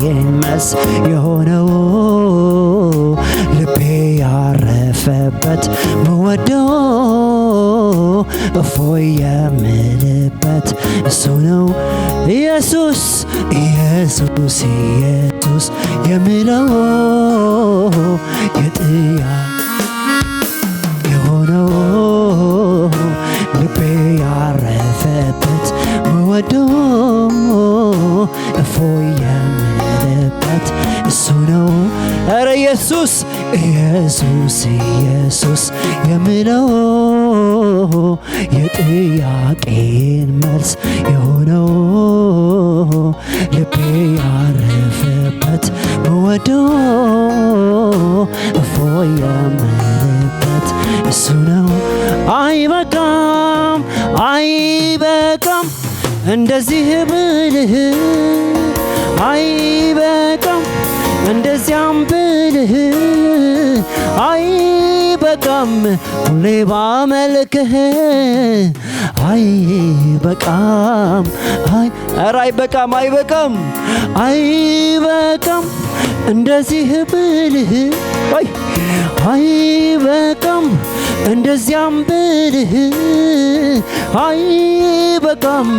መልስ የሆነው ልቤ ያረፈበት መወደው እፎይ የምልበት እሱ ነው ኢየሱስ ኢየሱስ ኢየሱስ የምለው የጥያ የሆነው ልቤ ያረፈበት መወደው እፎይ የምልበት እሱ ነው ኧረ ኢየሱስ ኢየሱስ ኢየሱስ የምለው የጥያቄን መልስ የሆነው ልቤ ያረፈበት መወደው እፎይ የምልበት እሱ ነው አይበቃም አይበቃም እንደዚህ ብልህ አይበቃም እንደዚያም ብልህ አይበቃም ሁሌ ባመልክህ አይበቃም ኧረ አይበቃም አይበቃም አይበቃም እንደዚህ ብልህ አይበቃም እንደዚያም ብልህ አይበቃም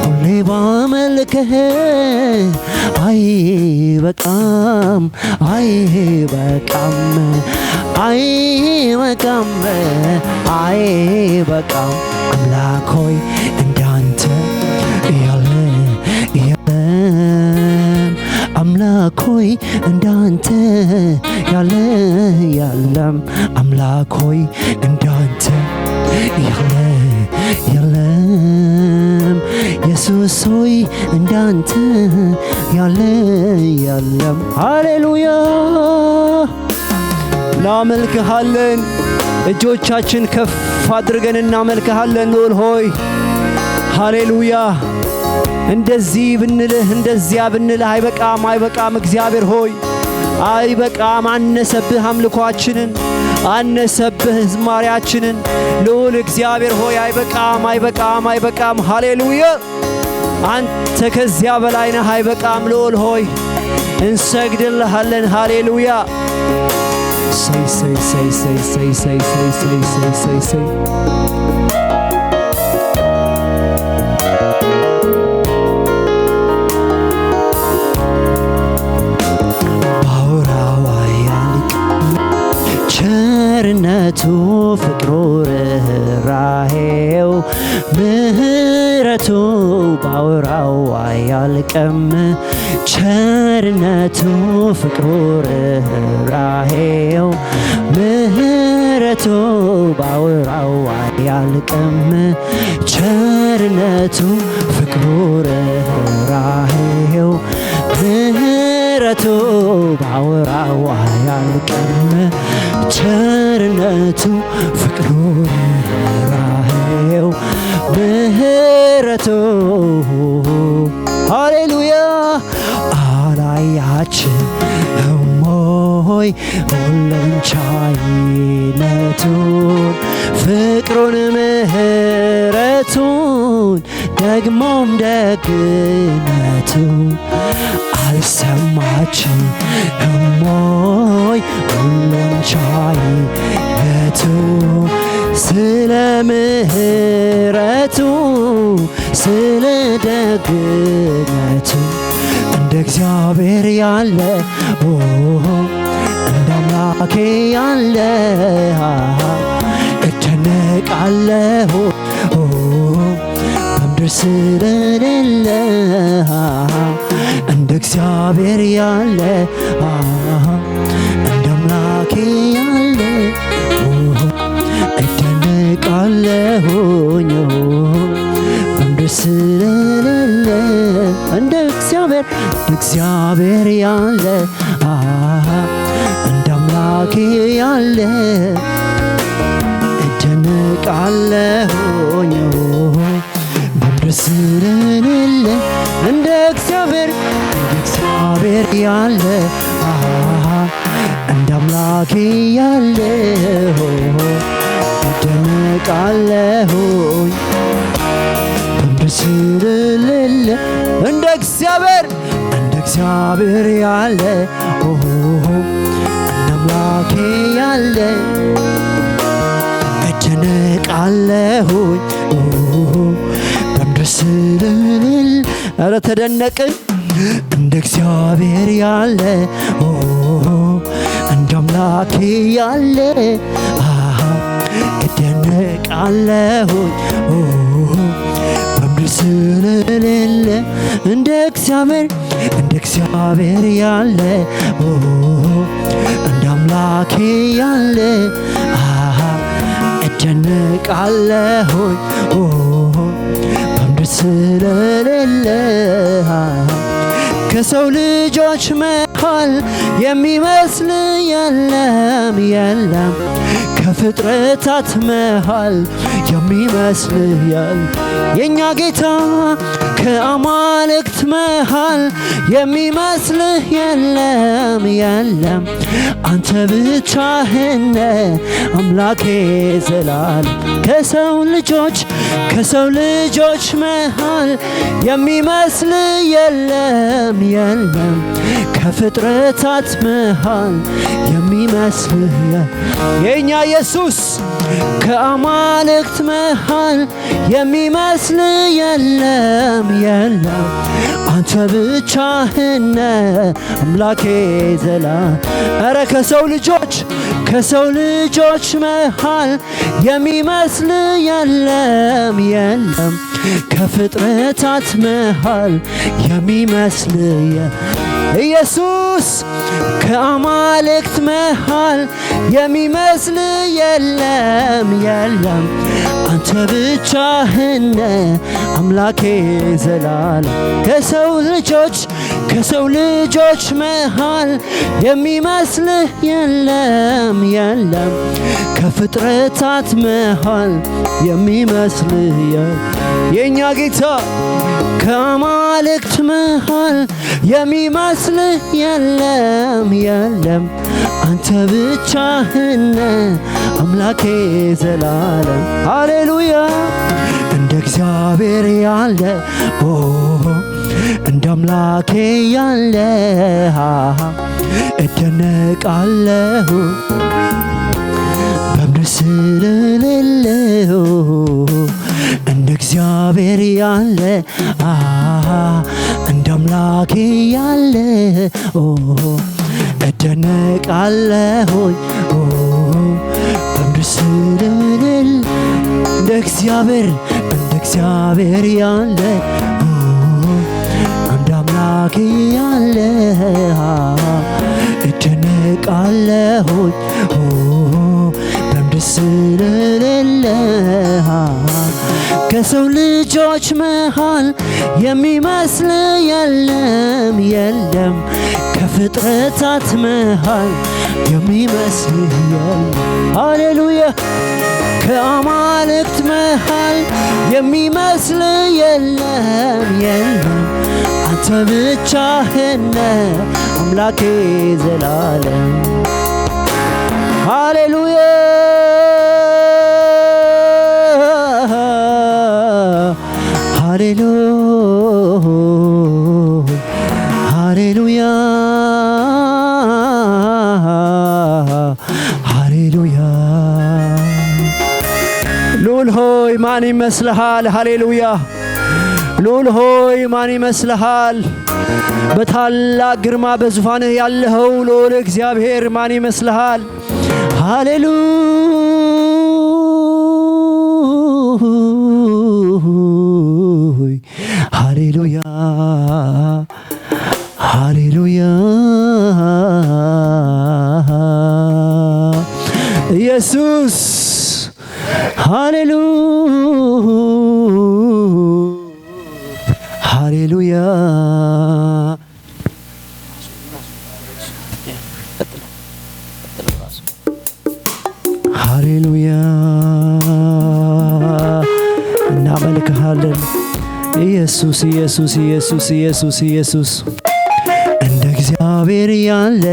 ሁሌ ባመልክህ አይበቃም አይበቃም አይበቃም አይበቃም አምላክ ሆይ እንዳንተ ያለ የለም አምላክ ሆይ እንዳንተ ያለ የለም አምላክ ሆይ እንዳንተ ያለ የለም ኢየሱስ ሆይ እንዳንተ ያለ የለም ሃሌሉያ እናመልክሃለን እጆቻችን ከፍ አድርገን እናመልክሃለን ልዑል ሆይ ሃሌሉያ እንደዚህ ብንልህ እንደዚያ ብንልህ አይበቃም አይበቃም እግዚአብሔር ሆይ አይበቃም አነሰብህ አምልኳችንን አነሰብህ ዝማሬያችንን ልዑል እግዚአብሔር ሆይ አይበቃም አይበቃም አይበቃም ሃሌሉያ አንተ ከዚያ በላይ ነህ አይበቃም ልዑል ሆይ እንሰግድልሃለን ሃሌሉያ say say say say say say say say say say say ቸርነቱ ፍቅሩ ርኅራኄው ምሕረቱ ባወራው አያልቅም ቸርነቱ ፍቅሩ ርኅራኄው ምሕረቱ ባወራው አያልቅም ቸርነቱ ፍቅሩ ርኅራኄው ምሕረቱ ባወራው አያልቅም ቸርነቱ ፍቅሩ ርኅራኄው ምሕረቱ ሃሌሉያ አላያችሁም ሆይ ሁሉን ቻይነቱን ፍቅሩን ምሕረቱን ደግሞም ደግነቱን አልሰማችሁም ሆይ ሁሉን ቻይነቱ ስለ ምሕረቱ ስለ ደግነቱ እንደ እግዚአብሔር ያለ እንደ አምላኬ ያለ እደነቃለሁ በምድር ስለሌለ እንደ እግዚአብሔር ያለ እንደ አምላኬ ያለ እደነቃለሁኝ በምድር ስለሌለ እንደ እግዚአብሔር ያለ እንደ አምላኬ ያለ እደነቃለሁኝ በምድር ስለሌለ እንደ እግዚአብሔር ያለ እንደ አምላኬ ያለ እደነቃለሁኝ በምድር ስለሌለ እንደ እግዚአብሔር እግዚአብሔር ያለ እንደ አምላኬ ያለ እደነቃለሁኝ በምድር ስለሌለ። ኧረ ተደነቅን። እንደ እግዚአብሔር ያለ እንደ አምላኬ ያለ እደነቃለሁኝ በምድር ስለሌለ። እንደ እግዚአብሔር ያለ እንደ አምላኬ ያለ እደነቃለሁኝ በምድር ስለሌለ። ከሰው ልጆች መሃል የሚመስል የለም የለም፣ ከፍጥረታት መሃል የሚመስል የለም። የኛ ጌታ ከአማልክት መሃል የሚመስል የለም የለም። አንተ ብቻህን አምላኬ ዘላለም። ከሰው ልጆች መሃል የሚመስል የለም የለም፣ ከፍጥረታት መሃል የሚመስል የኛ ኢየሱስ ከአማልክት መሃል የሚመስል የለም የለም። አንተ ብቻህን አምላኬ ዘላለም። ኧረ ከሰው ልጆች መሃል የሚመስል የለም የለም፣ ከፍጥረታት መሃል የሚመስል ኢየሱስ ከአማልክት መሃል የሚመስል የለም የለም። አንተ ብቻህን አምላኬ ዘላለም። ከሰው ልጆች መሃል የሚመስል የለም የለም፣ ከፍጥረታት መሃል የሚመስል የኛ ጌታ ከአማልክት መሃል የሚመስል የለም የለም። አንተ ብቻህን አምላኬ ዘላለም። ሃሌሉያ። እንደ እግዚአብሔር ያለ እንደ አምላኬ ያለ እደነቃለሁ በምድር ስለሌለ። እንደ እግዚአብሔር ያለ እንደ አምላኬ ያለ እደነቃለሁኝ በምድር ስለሌለ። እንደ እግዚአብሔር ያለ እንደ አምላኬ ያለ እደነቃለሁኝ በምድር ስለሌለ። ከሰው ልጆች መሃል የሚመስል የለም የለም፣ ከፍጥረታት መሃል የሚመስል የለም። ሃሌሉያ። ከአማልክት መሃል የሚመስል የለም የለም። አንተ ብቻህን አምላኬ ዘላለም። ሃሌሉያ ሃሌሉያ ሃሌሉያ። ልዑል ሆይ ማን ይመስልሃል? ሃሌሉያ። ልዑል ሆይ ማን ይመስልሃል? በታላቅ ግርማ በዙፋንህ ያለኸው ልዑል እግዚአብሔር ማን ይመስልሃል? ሃሌሉያ ሃሌሉያ ሃሌሉያ። ኢየሱስ ሃሌሉያ ሃሌሉያ። ሃሌሉያ እናመልክሃለን ኢየሱስ ኢየሱስ ኢየሱስ ኢየሱስ ኢየሱስ። እንደ እግዚአብሔር ያለ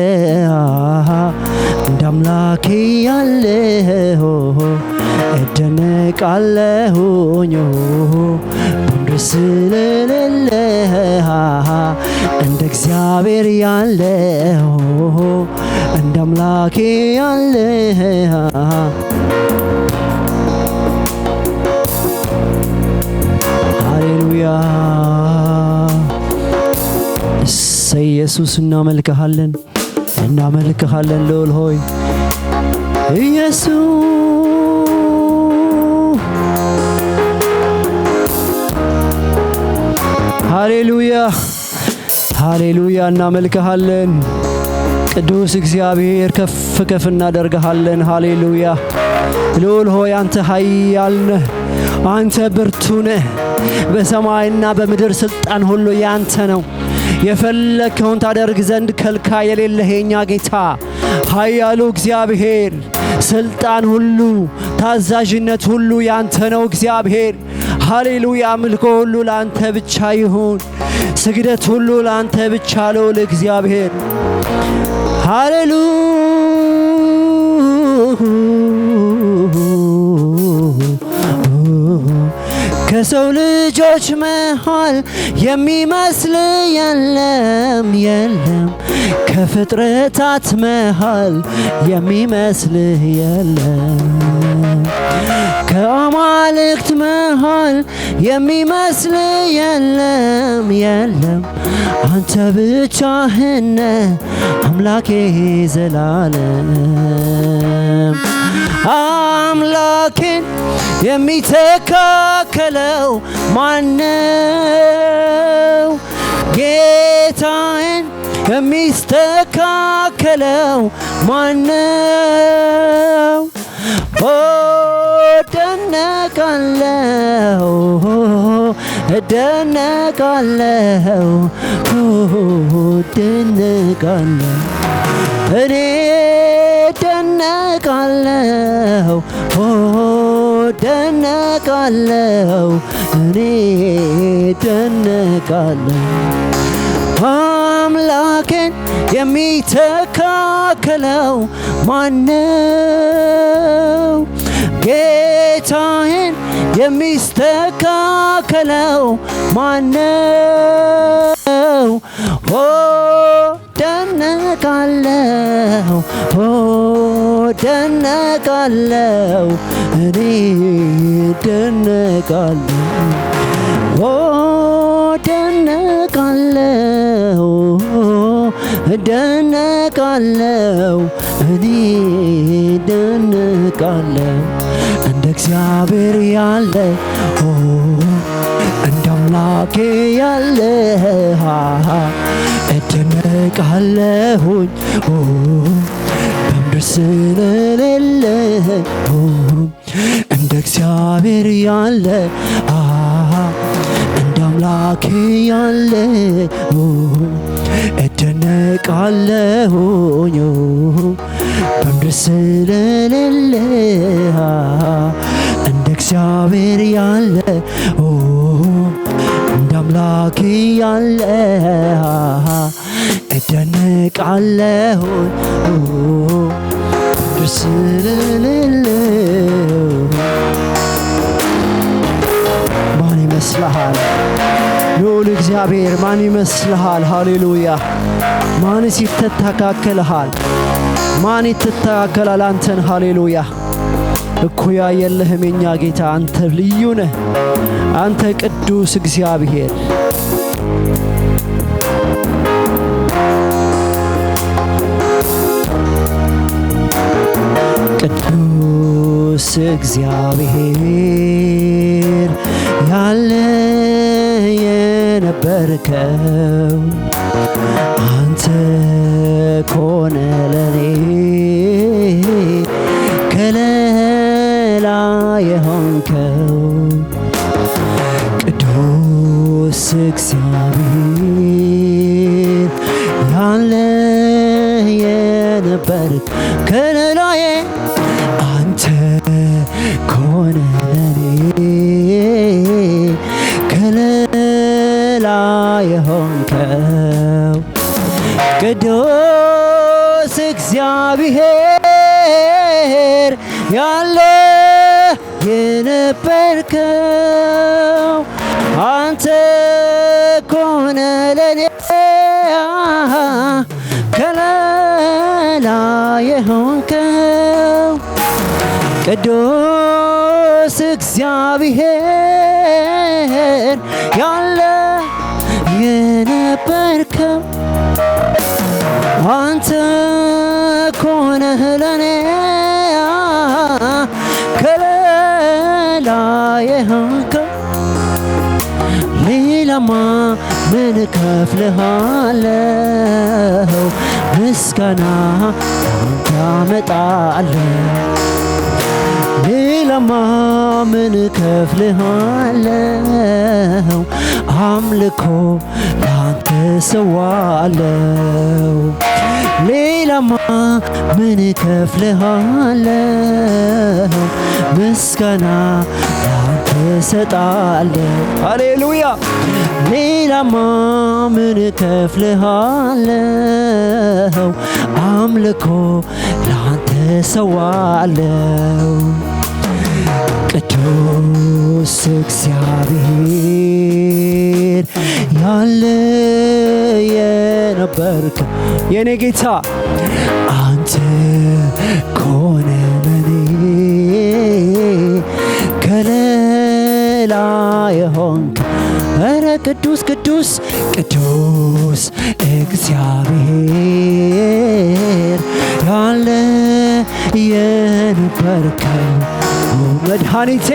እንደ አምላኬ ያለ እደነቃለሁኝ በምድር ስለሌለ። እንደ እንደ እግዚአብሔር ያለ እንደ አምላኬ ያለ ሃሌሉያ ኢየሱስ እናመልክሃለን እናመልክሃለን ልዑል ሆይ ኢየሱስ ሃሌሉያ ሃሌሉያ እናመልክሃለን ቅዱስ እግዚአብሔር ከፍ ከፍ እናደርግሃለን ሃሌሉያ ልዑል ሆይ አንተ ኃያል ነህ አንተ ብርቱ ነህ በሰማይና በምድር ስልጣን ሁሉ ያንተ ነው የፈለከውን ታደርግ ዘንድ ከልካይ የሌለህ የኛ ጌታ ኃያሉ እግዚአብሔር ስልጣን ሁሉ ታዛዥነት ሁሉ ያንተ ነው እግዚአብሔር ሃሌሉያ አምልኮ ሁሉ ላንተ ብቻ ይሁን ስግደት ሁሉ ላንተ ብቻ ነው ለእግዚአብሔር ሃሌሉያ ከሰው ልጆች መሃል የሚመስል የለም የለም ከፍጥረታት መሃል የሚመስል የለም ከአማልክት መሃል የሚመስል የለም የለም አንተ ብቻህን አምላኬ ዘላለም አምላኬን የሚተካከለው ማነው ጌታዬን የሚስተካከለው ማነው እደነቃለሁ እደነቃለሁ እደነቃለሁ እኔ እደነቃለሁ እደነቃለሁ እኔ እደነቃለሁ አምላኬን የሚተካከለው ማነው ጌታዬን የሚስተካከለው ማነው እደነቃለሁ እደነቃለሁ እኔ እደነቃለሁ እደነቃለሁ እደነቃለሁ እኔ እደነቃለሁ እንደ እግዚአብሔር ያለ እንደ አምላኬ ያለ እደነቃለሁኝ በምድር ስለሌለ እንደ እግዚአብሔር ያለ እንደ አምላኬ ያለ እደነቃለሁኝ በምድር ስለሌለ እንደ እግዚአብሔር ያለ እንደ አምላኬ ያለ እደነቃለሁኝ በምድር ስለሌለ ማን ይመስልሃል ልዑል እግዚአብሔር ማን ይመስልሃል ሃሌሉያ ማንስ ይተካከልሃል ማን ይተካከላል አንተን ሃሌሉያ እኩያ የለህም የኛ ጌታ አንተ ልዩ ነህ አንተ ቅዱስ እግዚአብሔር ቅዱስ እግዚአብሔር ያለ የነበርከው አንተ ኮነ ለኔ ከለላ የሆንከው ቅዱስ እግዚአብሔር ያለ የነበርክ ከለላዬ አንተ ኮነ ለኔ ከለላ የሆንከው ቅዱስ እግዚአብሔር ያለ የነበርከው አንተ ኮነ ለኔ ከላይ የሆንከው ቅዱስ እግዚአብሔር ያለ የነበርከው አንተ ኮነህ ለኔ ከላይ የሆንከው ሌላማ ምን እከፍልሃለሁ ምስጋና ላንተ አመጣለሁ ሌላማ ምን እከፍልሃለሁ አምልኮ ላንተ ሰዋለሁ ሌላማ ምን እከፍልሃለሁ ምስጋና ላንተ ሰጣለሁ ሃሌሉያ ሌላማ ምን እከፍልሃለሁ አምልኮ ላንተ ሰዋለሁ ቅዱስ እግዚአብሔር ያለ የነበርክ የኔ ጌታ አንተ ኮነ ለኔ ከለላ የሆንክ ኧረ ቅዱስ ቅዱስ ቅዱስ እግዚአብሔር ያለ የነበርከው መድኃኒቴ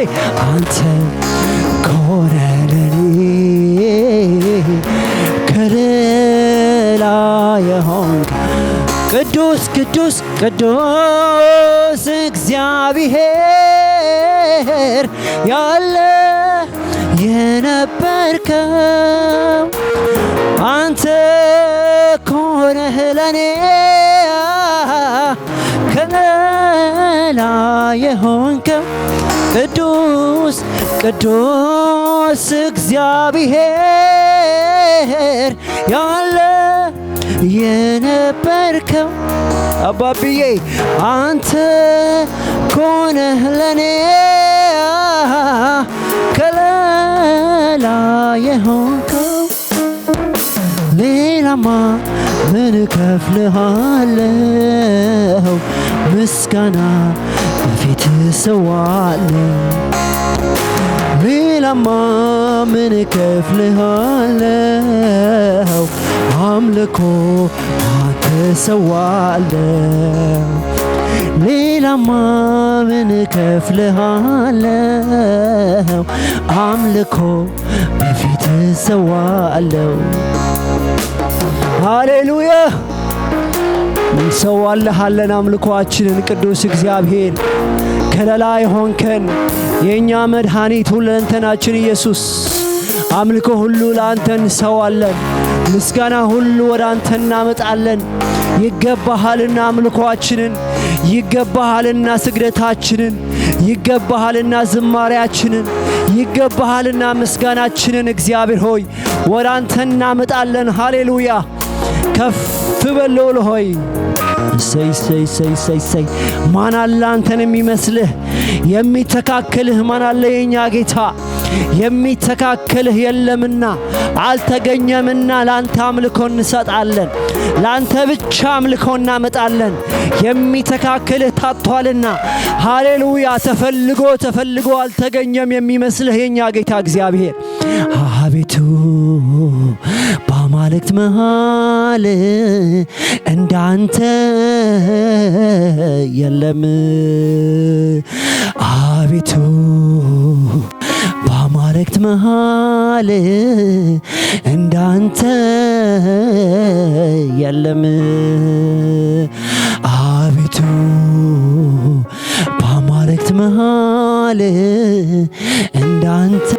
አንተ ኮነ ለኔ ከለላ የሆንክ ቅዱስ ቅዱስ ቅዱስ እግዚአብሔር ያለ የነበርከው አንተ ኮነህ ለኔ ከለላ የሆንከው ቅዱስ ቅዱስ እግዚአብሔር ያለ የነበርከው አባብዬ አንተ ኮነህ ለኔ ከለላ የሆንከው ሌላማ ምን እከፍልሃለሁ ምስጋና በፊትህ ሰዋለሁ ሌላማ ምን እከፍልሃለሁ አምልኮ ላንተ ሰዋለሁ ሌላማ ምን እከፍልሃለሁ አምልኮ በፊትህ ሰዋለሁ ሃሌሉያ እንሰዋልሃለን አምልኮአችንን ቅዱስ እግዚአብሔር ከለላ የሆንከን የእኛ መድኃኒት ሁለንተናችን ኢየሱስ አምልኮ ሁሉ ለአንተ እንሰዋለን ምስጋና ሁሉ ወደ አንተ እናመጣለን ይገባሃልና አምልኮአችንን ይገባሃልና ስግደታችንን ይገባሃልና ዝማሬያችንን ይገባሃልና ምስጋናችንን እግዚአብሔር ሆይ ወደ አንተ እናመጣለን ሃሌሉያ ከፍ በል ልዑል ሆይ ሰይ ማን አለ አንተን የሚመስልህ የሚተካከልህ ማን አለ የኛ ጌታ የሚተካከልህ የለምና አልተገኘምና ላንተ አምልኮ እንሰጣለን ላንተ ብቻ አምልኮ እናመጣለን የሚተካከልህ ታጥቷልና ሃሌሉያ ተፈልጎ አልተገኘም የሚመስልህ የኛ ጌታ እግዚአብሔር አቤቱ በአማልክት መሃል እንዳንተ የለም አቤቱ በአማልክት መሃል እንዳንተ የለም አቤቱ በአማልክት መሃል እንዳንተ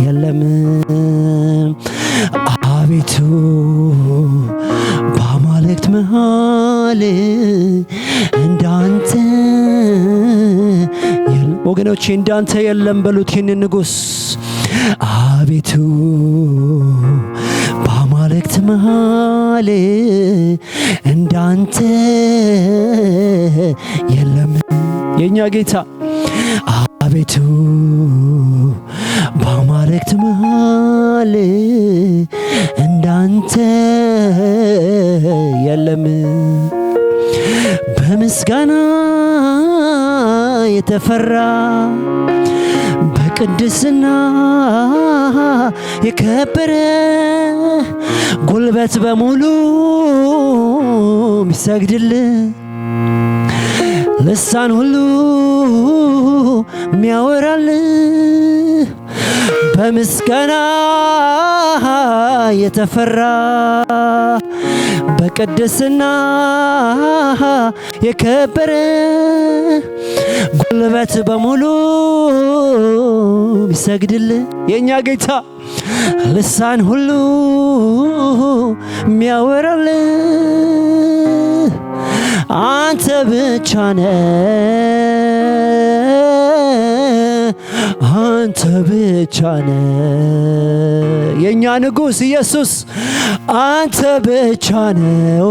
የለም አቤቱ በአማልክት መሃል እንዳንተ ወገኖቼ እንዳንተ የለም በሉት ይህንን ንጉሥ አቤቱ በአማልክት መሃል እንዳንተ የለም የኛ ጌታ አቤቱ በአማልክት መሃል እንዳንተ የለም የለም በምስጋና የተፈራ በቅድስና የከበረ ጉልበት በሙሉ ሚሰግድልህ ልሳን ሁሉ ሚያወራልህ በምስጋና የተፈራ በቅድስና የከበረ ጉልበት በሙሉ ሚሰግድልህ የኛ ጌታ ልሳን ሁሉ ሚያወራልህ አንተ ብቻ ነህ አንተ ብቻ ነህ የኛ ንጉስ ኢየሱስ አንተ ብቻ ነህ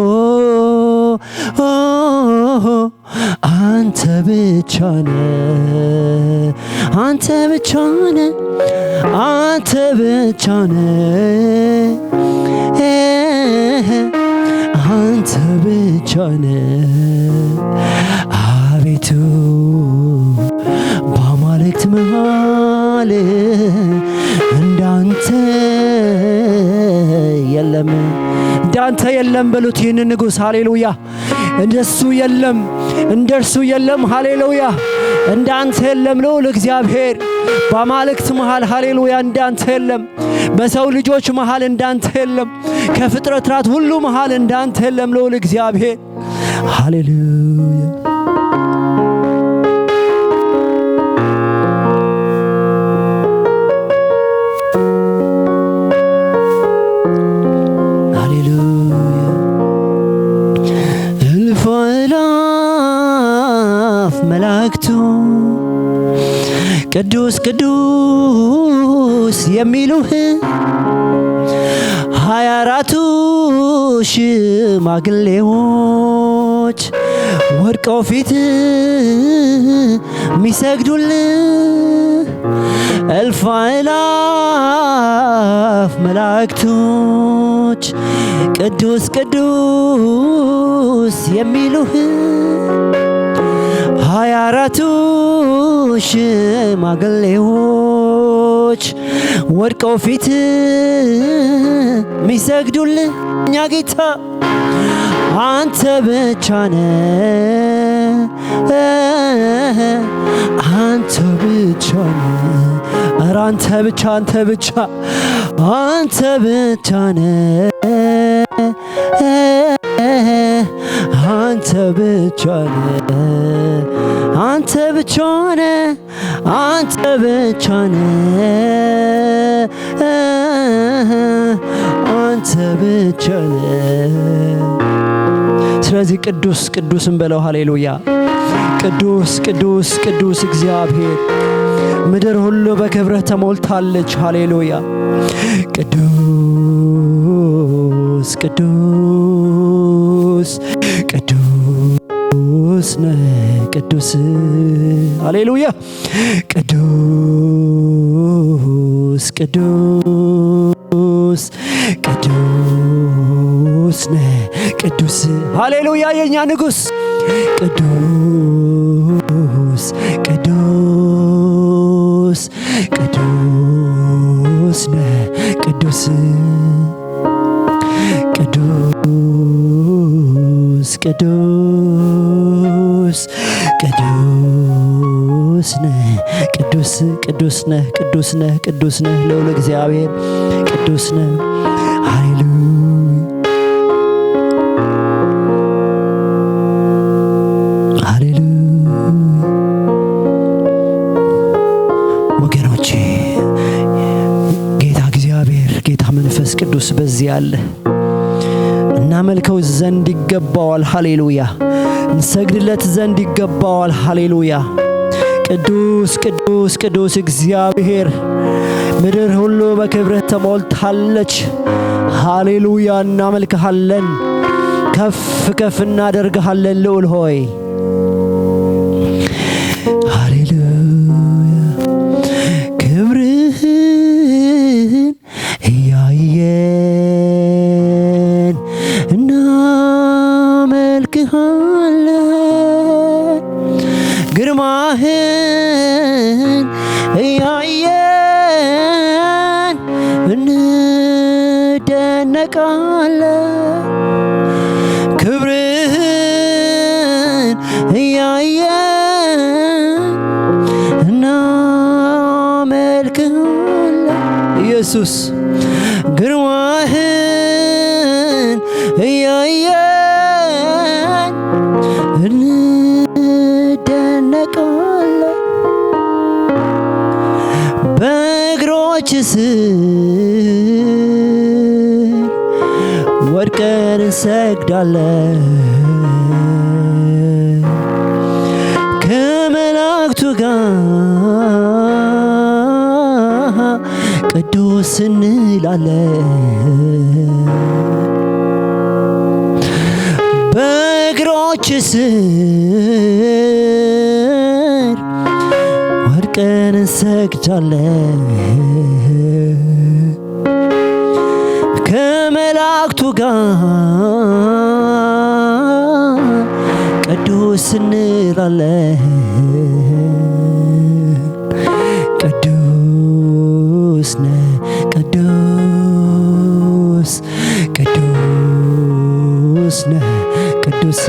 አንተ ብቻ ነህ አንተ ብቻ ነህ አንተ ብቻ ነህ አንተ ብቻ ነህ አቤቱ በአማልክት መሃል እንዳንተ የለም እንዳንተ የለም በሉት ይህንን ንጉስ ሃሌሉያ እንደሱ የለም እንደርሱ የለም ሃሌሉያ እንዳንተ የለም ነው ለእግዚአብሔር በአማልክት መሃል ሃሌሉያ እንዳንተ የለም በሰው ልጆች መሃል እንዳንተ የለም ከፍጥረታት ሁሉ መሃል እንዳንተ የለም ነው ለእግዚአብሔር ሃሌሉያ መላእክቱ ቅዱስ ቅዱስ የሚሉህ 24ቱ ሽማግሌዎች ወድቀው ፊት ሚሰግዱልህ እልፍ አእላፍ መላእክቶች ቅዱስ ቅዱስ የሚሉህ 24ቱ ሽማግሌዎች ወድቀው ፊት ሚሰግዱልህ እኛ ጌታ አንተ ብቻ ነህ አንተ ብቻ ነህ ኧረ አንተ ብቻ አንተ ብቻ አንተ ብቻ ነህ አንተ ብቻ ነህ አንተ ብቻ ነህ አንተ ብቻ ነህ አንተ ብቻ ነህ ስለዚህ ቅዱስ ቅዱስን በለው ሃሌሉያ ቅዱስ ቅዱስ ቅዱስ እግዚአብሔር ምድር ሁሉ በክብርህ ተሞልታለች ሃሌሉያ ቅዱስ ቅዱስ ቅዱስ ነህ ቅዱስ ሃሌሉያ ቅዱስ ቅዱስ ቅዱስ ነህ ቅዱስ ሃሌሉያ የኛ ንጉስ ቅዱስ ቅዱስ ቅዱስ ነህ ቅዱስ ቅዱስ ቅዱስ ቅዱስ ነህ ቅዱስ ቅዱስ ነህ ቅዱስ ነህ ቅዱስ ነህ ልዑል እግዚአብሔር ቅዱስ ነህ ሃሌሉያ ወገኖቼ ጌታ እግዚአብሔር ጌታ መንፈስ ቅዱስ በዚህ አለ እናመልከው ዘንድ ይገባዋል ሃሌሉያ እንሰግድለት ዘንድ ይገባዋል ሃሌሉያ ቅዱስ ቅዱስ ቅዱስ እግዚአብሔር ምድር ሁሉ በክብርህ ተሞልታለች ሃሌሉያ እናመልክሃለን ከፍ ከፍ እናደርግሃለን ልዑል ሆይ ሃሌሉያ ክብርህን እያየን እናመልክሃለን እንደነቃለን ክብርህን እያየን እናመልክሃለን ኢየሱስ ግርማህን እያየን እንደነቃለን በእግሮች ስር ወድቀን እንሰግዳለን ከመላእክቱ ጋር ቅዱስ እንላለን በእግሮች ስር ወድቀን እንሰግዳለን ከመላእክቱ ጋር ቅዱስ እንላለን ቅዱስ ነህ ቅዱስ ቅዱስ ነህ ቅዱስ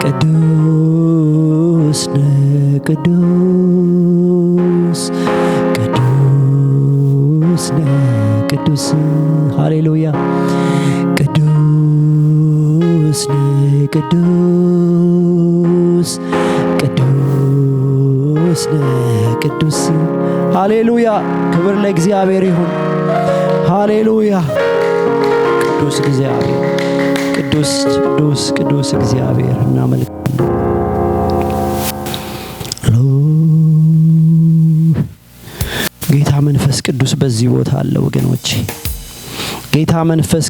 ቅዱስ ነህ ቅዱስ ቅዱስ ነህ ቅዱስ ሃሌሉያ ቅዱስ ነህ ቅዱስ ቅዱስ ነህ ቅዱስ ሃሌሉያ ክብር ለእግዚአብሔር ይሁን ሃሌሉያ ቅዱስ እግዚአብሔር ቅዱስ ቅዱስ ቅዱስ እግዚአብሔር እናመልክ ጌታ መንፈስ ቅዱስ በዚህ ቦታ አለ ወገኖቼ ጌታ መንፈስ